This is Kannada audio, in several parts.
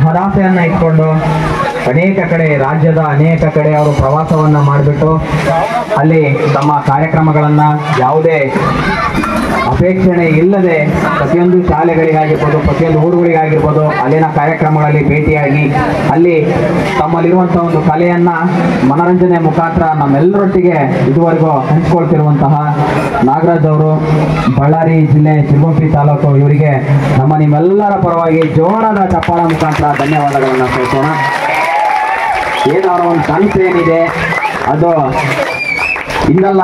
ಹರಾಸೆಯನ್ನ ಇಟ್ಕೊಂಡು ಅನೇಕ ಕಡೆ ರಾಜ್ಯದ ಅನೇಕ ಕಡೆ ಅವರು ಪ್ರವಾಸವನ್ನ ಮಾಡಿಬಿಟ್ಟು ಅಲ್ಲಿ ತಮ್ಮ ಕಾರ್ಯಕ್ರಮಗಳನ್ನ ಯಾವುದೇ ಅಪೇಕ್ಷಣೆ ಇಲ್ಲದೆ ಪ್ರತಿಯೊಂದು ಶಾಲೆಗಳಿಗಾಗಿರ್ಬೋದು, ಪ್ರತಿಯೊಂದು ಊರುಗಳಿಗಾಗಿರ್ಬೋದು, ಅಲ್ಲಿನ ಕಾರ್ಯಕ್ರಮಗಳಲ್ಲಿ ಭೇಟಿಯಾಗಿ ಅಲ್ಲಿ ತಮ್ಮಲ್ಲಿರುವಂತಹ ಒಂದು ಕಲೆಯನ್ನ ಮನರಂಜನೆ ಮುಖಾಂತರ ನಮ್ಮೆಲ್ಲರೊಟ್ಟಿಗೆ ಇದುವರೆಗೂ ಹಂಚ್ಕೊಳ್ತಿರುವಂತಹ ನಾಗರಾಜ್ ಅವರು, ಬಳ್ಳಾರಿ ಜಿಲ್ಲೆ ಶಿರಗುಪ್ಪಿ ತಾಲೂಕು, ಇವರಿಗೆ ನಮ್ಮ ನಿಮ್ಮೆಲ್ಲರ ಪರವಾಗಿ ಜೋರಾದ ಚಪ್ಪಾಳ ಮುಖಾಂತರ ಧನ್ಯವಾದಗಳನ್ನು ಸಲ್ಲಿಸೋಣ. ಏನು ಅವರ ಒಂದು ಕನಸು ಏನಿದೆ ಅದು ಇನ್ನಲ್ಲ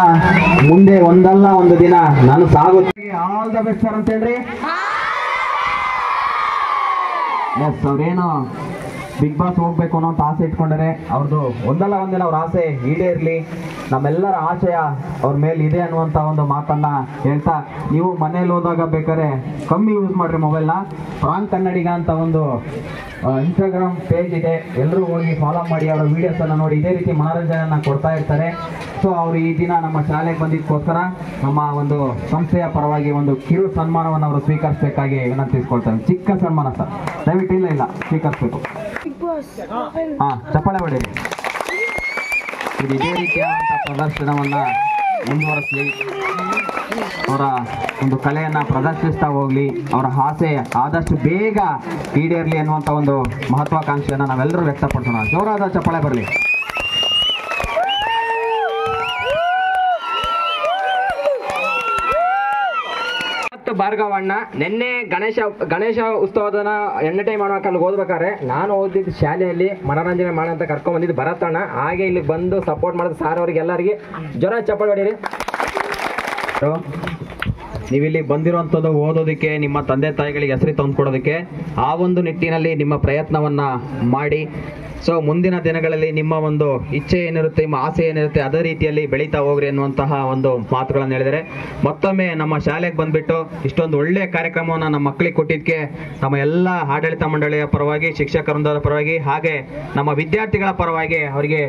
ಮುಂದೆ ಒಂದಲ್ಲ ಒಂದು ದಿನ ನಾನು ಸಾಗುತ್ತೆ. ಆಲ್ ದ ಬೆಸ್ಟ್ ಸರ್ ಅಂತ ಹೇಳ್ರಿ. ಎಸ್, ಅವ್ರೇನು ಬಿಗ್ ಬಾಸ್ ಹೋಗ್ಬೇಕು ಅನ್ನೋ ಆಸೆ ಇಟ್ಕೊಂಡರೆ ಅವ್ರದ್ದು ಒಂದಲ್ಲ ಒಂದಿನ ಅವ್ರ ಆಸೆ ಈಡೇರ್ಲಿ, ನಮ್ಮೆಲ್ಲರ ಆಶಯ ಅವ್ರ ಮೇಲೆ ಇದೆ ಅನ್ನುವಂಥ ಒಂದು ಮಾತನ್ನ ಹೇಳ್ತಾ, ನೀವು ಮನೇಲಿ ಹೋದಾಗ ಬೇಕಾದ್ರೆ ಕಮ್ಮಿ ಯೂಸ್ ಮಾಡ್ರಿ ಮೊಬೈಲ್ನ. ಫ್ರಾಂಕ್ ಕನ್ನಡಿಗ ಅಂತ ಒಂದು ಇನ್ಸ್ಟಾಗ್ರಾಮ್ ಪೇಜ್ ಇದೆ, ಎಲ್ಲರೂ ಹೋಗಿ ಫಾಲೋ ಮಾಡಿ, ಅವರ ವಿಡಿಯೋಸನ್ನು ನೋಡಿ ಇದೇ ರೀತಿ ಮನೋರಂಜನೆಯನ್ನು ಕೊಡ್ತಾ ಇರ್ತಾರೆ. ಸೊ ಅವರು ಈ ದಿನ ನಮ್ಮ ಶಾಲೆಗೆ ಬಂದಿದ್ದಕ್ಕೋಸ್ಕರ ನಮ್ಮ ಒಂದು ಸಂಸ್ಥೆಯ ಪರವಾಗಿ ಒಂದು ಕಿರು ಸನ್ಮಾನವನ್ನು ಅವರು ಸ್ವೀಕರಿಸಬೇಕಾಗಿ ವಿನಂತಿಸ್ಕೊಳ್ತಾರೆ. ಚಿಕ್ಕ ಸನ್ಮಾನ ಸರ್, ದಯವಿಟ್ಟು ಇಲ್ಲ ಸ್ವೀಕರಿಸಬೇಕು. ಚಪ್ಪಾಳೆ ಹೊಡೆಯಿರಿ. ಇದು ಇದೇ ರೀತಿಯಾದಂಥ ಪ್ರದರ್ಶನವನ್ನ ಮುಂದುವರಿಸಲಿ, ಅವರ ಒಂದು ಕಲೆಯನ್ನ ಪ್ರದರ್ಶಿಸ್ತಾ ಹೋಗ್ಲಿ, ಅವರ ಆಸೆ ಆದಷ್ಟು ಬೇಗ ಈಡೇರಲಿ ಅನ್ನುವಂಥ ಒಂದು ಮಹತ್ವಾಕಾಂಕ್ಷೆಯನ್ನು ನಾವೆಲ್ಲರೂ ವ್ಯಕ್ತಪಡಿಸೋಣ. ಜೋರಾದ ಚಪ್ಪಾಳೆ ಬರಲಿ. ಭಾರ್ಗವಣ್ಣ, ನಿನ್ನೆ ಗಣೇಶ ಉತ್ಸವದನ್ನ ಎಂಟರ್ಟೈನ್ ಮಾಡ್ಬೇಕಲ್ಲಿ ಓದ್ಬೇಕಾದ್ರೆ ನಾನು ಓದಿದ್ದು ಶಾಲೆಯಲ್ಲಿ ಮನೋರಂಜನೆ ಮಾಡಂತ ಕರ್ಕೊಂಡ್ ಬಂದಿದ್ದು ಭರತಣ್ಣ. ಹಾಗೆ ಇಲ್ಲಿ ಬಂದು ಸಪೋರ್ಟ್ ಮಾಡಿದ ಸಾರ್ ಅವ್ರಿಗೆ ಎಲ್ಲರಿಗೆ ಜೋರ ಚಪ್ಪಾಳೆ ಹೊಡೀರಿ. ನೀವಿಲ್ಲಿ ಬಂದಿರುವಂಥದ್ದು ಓದೋದಕ್ಕೆ, ನಿಮ್ಮ ತಂದೆ ತಾಯಿಗಳಿಗೆ ಹೆಸರು ತಂದುಕೊಡೋದಕ್ಕೆ. ಆ ಒಂದು ನಿಟ್ಟಿನಲ್ಲಿ ನಿಮ್ಮ ಪ್ರಯತ್ನವನ್ನ ಮಾಡಿ. ಸೊ ಮುಂದಿನ ದಿನಗಳಲ್ಲಿ ನಿಮ್ಮ ಒಂದು ಇಚ್ಛೆ ಏನಿರುತ್ತೆ, ನಿಮ್ಮ ಆಸೆ ಏನಿರುತ್ತೆ, ಅದೇ ರೀತಿಯಲ್ಲಿ ಬೆಳೀತಾ ಹೋಗ್ರಿ ಅನ್ನುವಂತಹ ಒಂದು ಮಾತುಗಳನ್ನು ಹೇಳಿದರೆ, ಮತ್ತೊಮ್ಮೆ ನಮ್ಮ ಶಾಲೆಗೆ ಬಂದ್ಬಿಟ್ಟು ಇಷ್ಟೊಂದು ಒಳ್ಳೆಯ ಕಾರ್ಯಕ್ರಮವನ್ನು ನಮ್ಮ ಮಕ್ಕಳಿಗೆ ಕೊಟ್ಟಿದ್ದಕ್ಕೆ ನಮ್ಮ ಎಲ್ಲ ಆಡಳಿತ ಮಂಡಳಿಯ ಪರವಾಗಿ, ಶಿಕ್ಷಕ ವೃಂದದ ಪರವಾಗಿ, ಹಾಗೆ ನಮ್ಮ ವಿದ್ಯಾರ್ಥಿಗಳ ಪರವಾಗಿ ಅವರಿಗೆ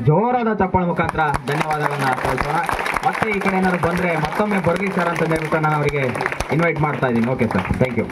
ಜೋರಾದ ಚಪ್ಪಾಳೆ ಮುಖಾಂತರ ಧನ್ಯವಾದಗಳನ್ನ ತಿಳಿಸೋಣ. ಮತ್ತೆ ಈ ಕಡೆ ಏನಾದ್ರು ಬಂದರೆ ಮತ್ತೊಮ್ಮೆ ಬರ್ಲಿ ಸರ್ ಅಂತ ಹೇಳ್ಬಿಟ್ಟು ನಾನು ಅವರಿಗೆ ಇನ್ವೈಟ್ ಮಾಡ್ತಾ ಇದ್ದೀನಿ. Okay sir, thank you.